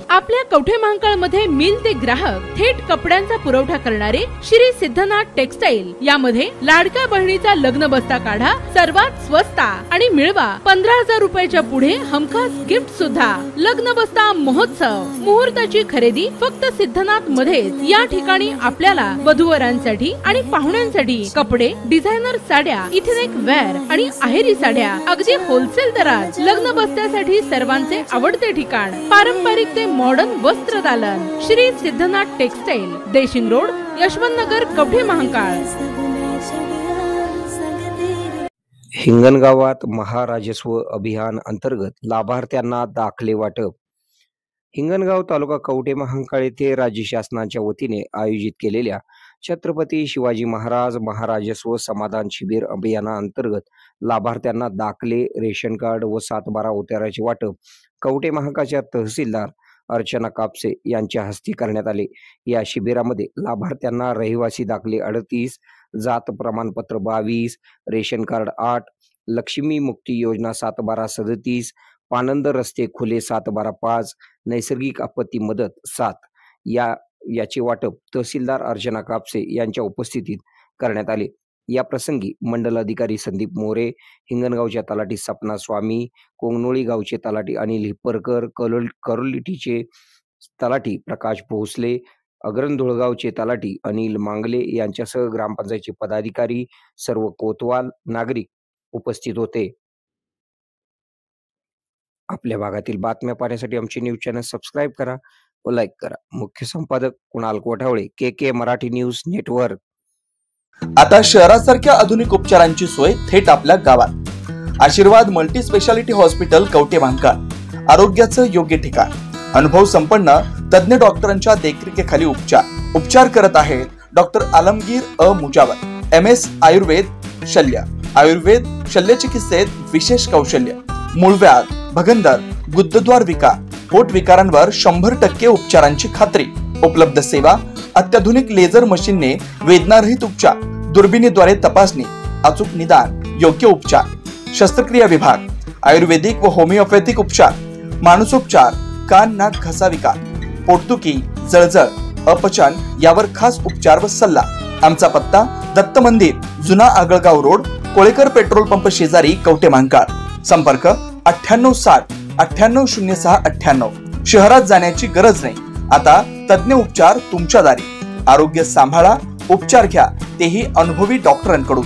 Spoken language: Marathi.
आपल्या कवठे महांकाळ मध्ये मिल ते ग्राहक थेट कपड्यांचा पुरवठा करणारे श्री सिद्धनाथ टेक्सटाईल यामध्ये लाडक्या बहिणीचा लग्न बस्ता काढा सर्वात स्वस्त आणि मिळवा 15,000 रुपयाच्या पुढे हमखास गिफ्ट सुद्धा। लग्न बस्ता महोत्सव मुहूर्ताची खरेदी फक्त सिद्धनाथ मध्येच। या ठिकाणी आपल्याला वधूवरांसाठी आणि पाहुण्यांसाठी कपडे, डिझायनर साड्या, इथेनिक वेअर आणि आहेरी साड्या अगदी होलसेल दरात। लग्न बस्त्यासाठी सर्वांचे आवडते ठिकाण पारंपरिक ते मॉडर्न वस्त्र दालन श्री सिद्धनाथ टेक्सटाईल, देशिंग रोड, यशवंत नगर, कवठे महांकाळ। हिंगणगावात महाराजस्व अभियान अंतर्गत लाभार्थ्यांना दाखले वाटप। हिंगणगाव तालुका कवठे महांकाळ येथे राज्य शासनाच्या वतीने आयोजित केलेल्या छत्रपती शिवाजी महाराज महाराजस्व समाधान शिबिर अभियानाअंतर्गत लाभार्थ्यांना दाखले, रेशन कार्ड व 7/12 उताऱ्याचे वाटप कवठे महांकाळच्या तहसीलदार अर्चना कापसे यांच्या हस्ते करण्यात आले। या शिबिरामध्ये लाभार्थ्यांना रहिवासी दाखले 38, जात प्रमाणपत्र 22, रेशन कार्ड 8, लक्ष्मी मुक्ती योजना 7/12 37, पानंद रस्ते खुले 7/12 5, नैसर्गिक आपत्ती मदत 7 याचे वाटप तहसीलदार अर्चना कापसे यांच्या उपस्थितीत करण्यात आले। या प्रसंगी मंडल अधिकारी संदीप मोरे, हिंगणगावच्या तलाठी सपना स्वामी, कोंगनोळी गावचे तलाठी अनिल हिप्परकर, करोलीटीचे तलाठी प्रकाश भोसले, अग्रंधुळगावचे तलाठी अनिल मांगले यांच्यासह ग्रामपंचायतचे पदाधिकारी, सर्व कोतवाल नागरिक उपस्थित होते। आपल्या भागातील बातम्या पाहण्यासाठी आमचे न्यूज चॅनल सबस्क्राइब करा व लाईक करा। मुख्य संपादक कुणाल कोठावळे, के मराठी न्यूज नेटवर्क। आता शहरासारख्या आधुनिक उपचारांची सोय थेट आपल्या गावात। आशीर्वाद multi speciality hospital Kavathe Mahankal, आरोग्याचं योग्य ठिकाण। अनुभव संपन्न तज्ञ डॉक्टरांच्या देखरेखीखाली उपचार करत आहेत डॉक्टर आलमगीर मुजावर, MS आयुर्वेद शल्य। आयुर्वेद शल्य चिकित्सेत विशेष कौशल्य। मूळव्याध, भगंदर, गुदद्वार विकार, पोट विकारांवर 100% उपचारांची खात्री। उपलब्ध सेवा अत्याधुनिक लेझर मशीनने वेदनारहित उपचार, दुर्बिणीद्वारे तपासणी, अचूक निदान, योग्य उपचार। शस्त्रक्रिया विभाग, आयुर्वेदिक व होमिओपॅथिक उपचार, मानसोपचार, कान नाक घसा विकार, पोटदुखी, जळजळ, अपचन यावर खास उपचार व सल्ला। आमचा पत्ता दत्त मंदिर, जुना Agalgaon road, Kolekar petrol pump शेजारी, कवठे महांकाळ। संपर्क 9860 9806 98। शहरात जाण्याची गरज नाही, आता तज्ञ उपचार तुमच्या दारी। आरोग्य सांभाळा, उपचार घ्या, तेही अनुभवी डॉक्टरांकडून।